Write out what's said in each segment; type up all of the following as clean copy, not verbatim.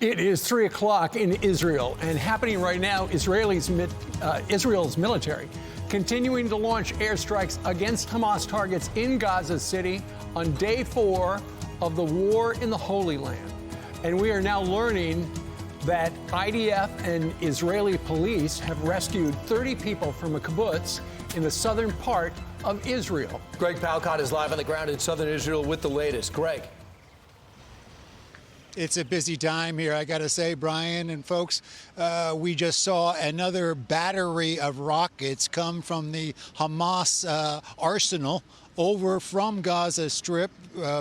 It is 3 o'clock in Israel, and happening right now, Israel's military continuing to launch airstrikes against Hamas targets in Gaza City on day 4 of the war in the Holy Land. And we are now learning that IDF and Israeli police have rescued 30 people from a kibbutz in the southern part of Israel. Greg Palkot is live on the ground in southern Israel with the latest. Greg. It's a busy time here, I got to say, Brian and folks. We just saw another battery of rockets come from the Hamas arsenal over from Gaza Strip,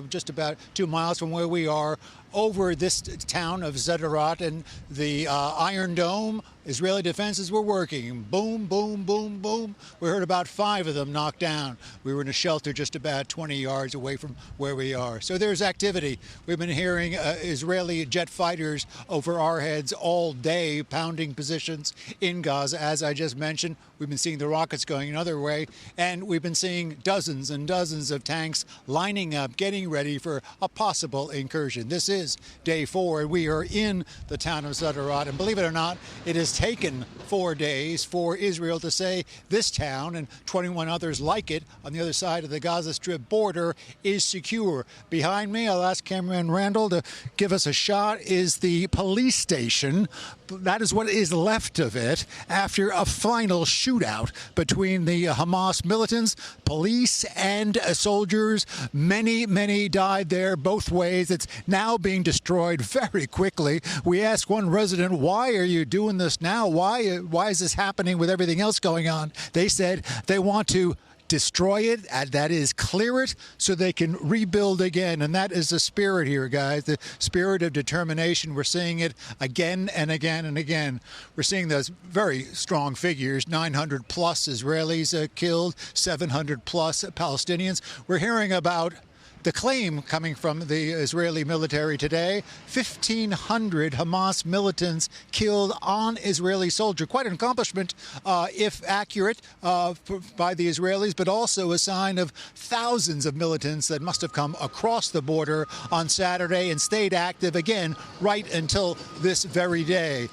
just about 2 miles from where we are, over this town of Sderot, and the Iron Dome. Israeli defenses were working. Boom, boom, boom, boom. We heard about 5 of them knocked down. We were in a shelter just about 20 yards away from where we are. So there's activity. We've been hearing Israeli jet fighters over our heads all day, pounding positions in Gaza. As I just mentioned, we've been seeing the rockets going another way, and we've been seeing dozens and dozens of tanks lining up, getting ready for a possible incursion. This is day 4, and we are in the town of Sderot. And believe it or not, it has taken 4 days for Israel to say this town and 21 others like it on the other side of the Gaza Strip border is secure. Behind me, I'll ask cameraman Randall to give us a shot, is the police station. That is what is left of it after a final shootout between the Hamas militants, police, and soldiers. Many died there both ways. It's now being destroyed very quickly. We asked one resident, why are you doing this now? Why is this happening with everything else going on? They said they want to destroy it, that is, clear it, so they can rebuild again. And that is the spirit here, guys, the spirit of determination. We're seeing it again and again and again. We're seeing those very strong figures, 900 plus Israelis killed, 700 plus Palestinians. We're hearing about the claim coming from the Israeli military today, 1,500 Hamas militants killed on Israeli soldier. Quite an accomplishment, if accurate, by the Israelis, but also a sign of thousands of militants that must have come across the border on Saturday and stayed active again right until this very day.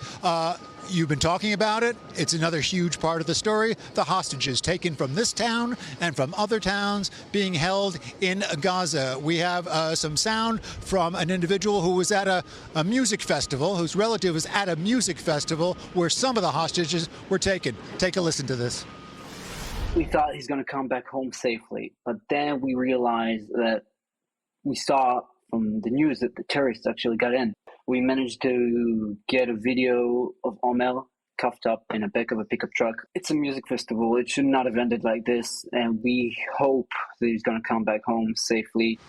You've been talking about it. It's another huge part of the story. The hostages taken from this town and from other towns being held in Gaza. We have some sound from an individual who was at a music festival, whose relative was at a music festival where some of the hostages were taken. Take a listen to this. We thought he's going to come back home safely, but then we realized that we saw from the news that the terrorists actually got in. We managed to get a video of Omer cuffed up in the back of a pickup truck. It's a music festival. It should not have ended like this, and we hope that he's going to come back home safely.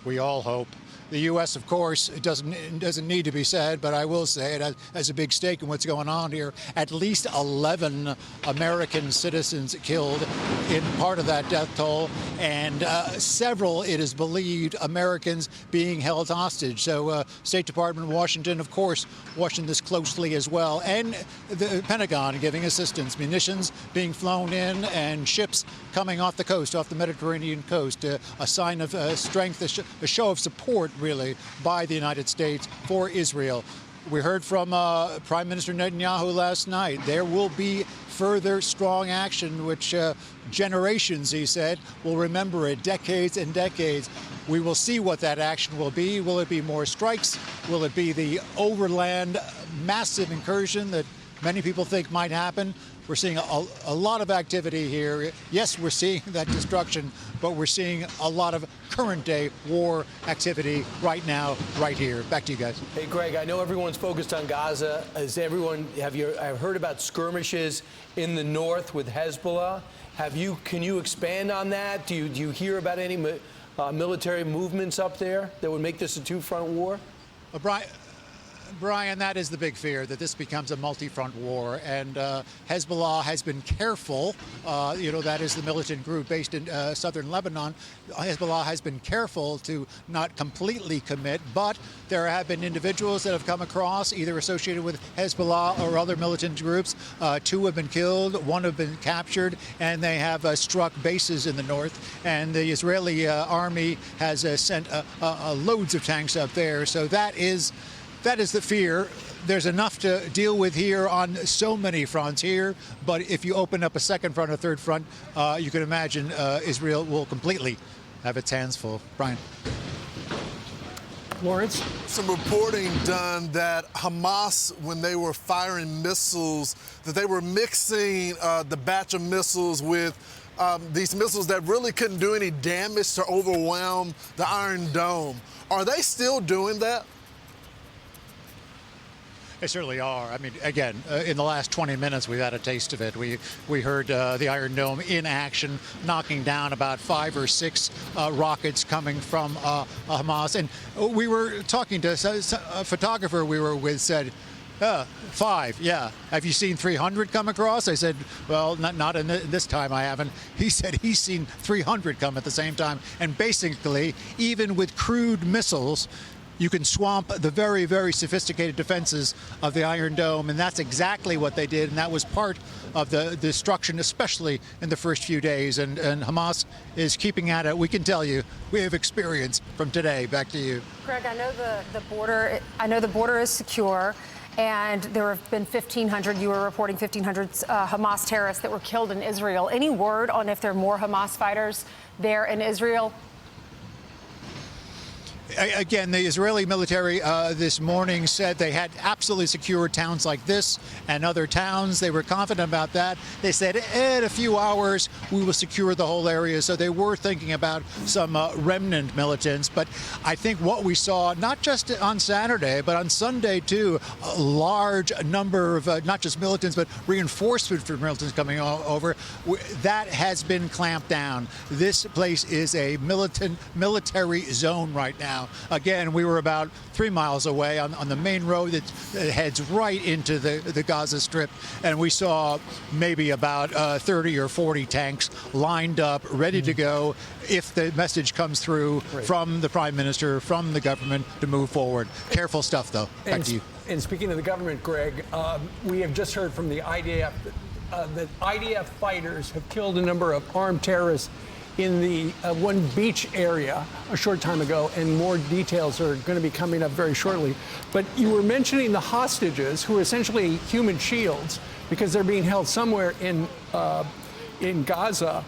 We all hope. The U.S., of course, it doesn't need to be said, but I will say it has a big stake in what's going on here. At least 11 American citizens killed in part of that death toll, and several, it is believed, Americans being held hostage. So State Department, Washington, of course, watching this closely as well, and the Pentagon giving assistance, munitions being flown in, and ships coming off the coast, off the Mediterranean coast, a sign of strength, a show of support, really, by the United States for Israel. We heard from Prime Minister Netanyahu last night. There will be further strong action, which generations, he said, will remember it, decades and decades. We will see what that action will be. Will it be more strikes? Will it be the overland massive incursion that many people think might happen? We're seeing a lot of activity here. Yes, we're seeing that destruction, but we're seeing a lot of current-day war activity right now, right here. Back to you guys. Hey, Greg, I know everyone's focused on Gaza. I've heard about skirmishes in the north with Hezbollah. Can you expand on that? Do you hear about any military movements up there that would make this a two-front war? Brian, that is the big fear, that this becomes a multi-front war. And Hezbollah has been careful. That is the militant group based in southern Lebanon. Hezbollah has been careful to not completely commit, but there have been individuals that have come across, either associated with Hezbollah or other militant groups. 2 have been killed, 1 have been captured, and they have struck bases in the north. And the Israeli army has sent loads of tanks up there. So that is the fear. There's enough to deal with here on so many fronts here, but if you open up a second front or third front, you can imagine Israel will completely have its hands full. Brian. Lawrence? Some reporting done that Hamas, when they were firing missiles, that they were mixing the batch of missiles with these missiles that really couldn't do any damage to overwhelm the Iron Dome. Are they still doing that? They certainly are. I mean, again, in the last 20 minutes, we've had a taste of it. We heard the Iron Dome in action, knocking down about 5 or 6 rockets coming from Hamas. And we were talking to a photographer we were with, said, 5, yeah. Have you seen 300 come across? I said, well, not in this time, I haven't. He said he's seen 300 come at the same time. And basically, even with crude missiles, you can swamp the very, very sophisticated defenses of the Iron Dome, and that's exactly what they did, and that was part of the destruction, especially in the first few days. And Hamas is keeping at it. We can tell you, we have experience from today. Back to you. Greg, I know the border is secure, and there have been 1,500. You were reporting 1,500 Hamas terrorists that were killed in Israel. Any word on if there are more Hamas fighters there in Israel? Again, the Israeli military this morning said they had absolutely secured towns like this and other towns. They were confident about that. They said in a few hours we will secure the whole area. So they were thinking about some remnant militants. But I think what we saw, not just on Saturday, but on Sunday too, a large number of not just militants, but reinforcement for militants coming over. That has been clamped down. This place is a military zone right now. Again, we were about 3 miles away on the main road that heads right into the Gaza Strip, and we saw maybe about 30 or 40 tanks lined up, ready to go if the message comes through from the Prime Minister, from the government to move forward. Careful stuff, though. Back to you. And speaking of the government, Greg, we have just heard from the IDF that IDF fighters have killed a number of armed terrorists in the one beach area a short time ago, and more details are going to be coming up very shortly. But you were mentioning the hostages, who are essentially human shields because they're being held somewhere in Gaza.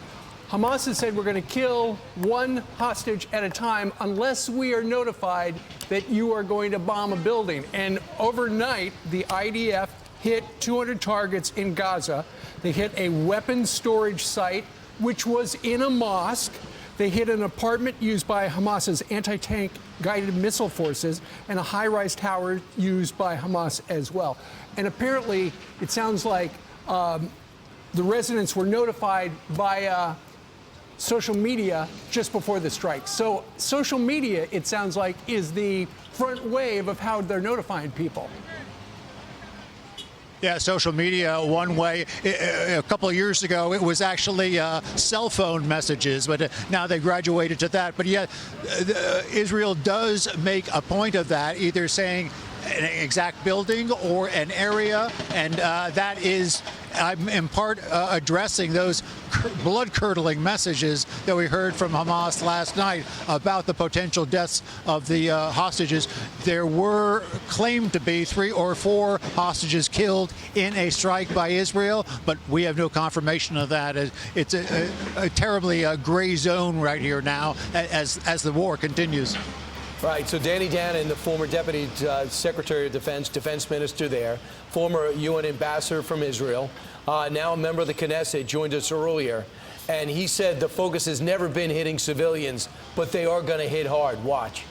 Hamas has said we're going to kill 1 hostage at a time unless we are notified that you are going to bomb a building. And overnight, the IDF hit 200 targets in Gaza. They hit a weapons storage site, which was in a mosque. They hit an apartment used by Hamas's anti-tank guided missile forces and a high-rise tower used by Hamas as well. And apparently, it sounds like the residents were notified via social media just before the strike. So social media, it sounds like, is the front wave of how they're notifying people. Yeah, social media, one way. A couple of years ago, it was actually cell phone messages, but now they graduated to that. But yeah, Israel does make a point of that, either saying an exact building or an area, and that is in part addressing those blood-curdling messages that we heard from Hamas last night about the potential deaths of the hostages. There were claimed to be 3 or 4 hostages killed in a strike by Israel, but we have no confirmation of that. It's a terribly gray zone right here now as the war continues. Right, so Danny Danon, the former Deputy Secretary of Defense, Defense Minister there, former UN Ambassador from Israel, now a member of the Knesset, joined us earlier. And he said the focus has never been hitting civilians, but they are going to hit hard. Watch.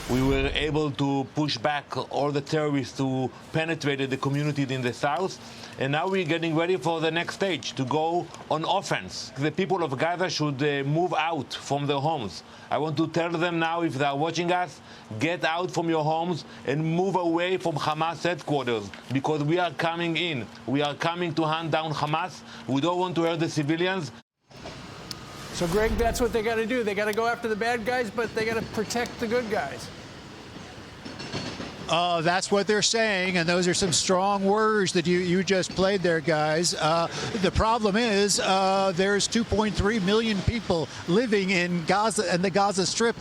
We were able to push back all the terrorists who penetrated the community in the south. And now we're getting ready for the next stage, to go on offense. The people of Gaza should move out from their homes. I want to tell them now, if they are watching us, get out from your homes and move away from Hamas headquarters, because we are coming in. We are coming to hunt down Hamas. We don't want to hurt the civilians. So, Greg, that's what they got to do. They got to go after the bad guys, but they got to protect the good guys. That's what they're saying, and those are some strong words that you just played there, guys. The problem is there's 2.3 million people living in Gaza and the Gaza Strip,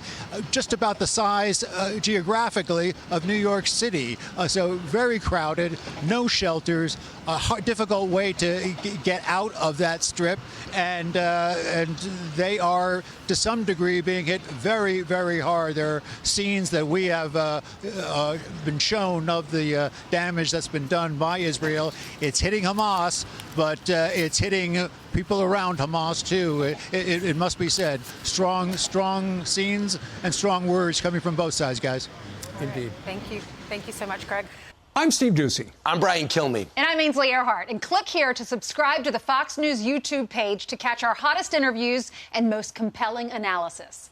just about the size geographically of New York City. So very crowded, no shelters, a difficult way to get out of that strip, and they are to some degree being hit very, very hard. There are scenes that we have been shown of the damage that's been done by Israel. It's hitting Hamas, but it's hitting people around Hamas too. It must be said. Strong scenes and strong words coming from both sides, guys. Indeed. Thank you. Thank you so much, Greg. I'm Steve Doocy. I'm Brian Kilmeade. And I'm Ainsley Earhart. And click here to subscribe to the Fox News YouTube page to catch our hottest interviews and most compelling analysis.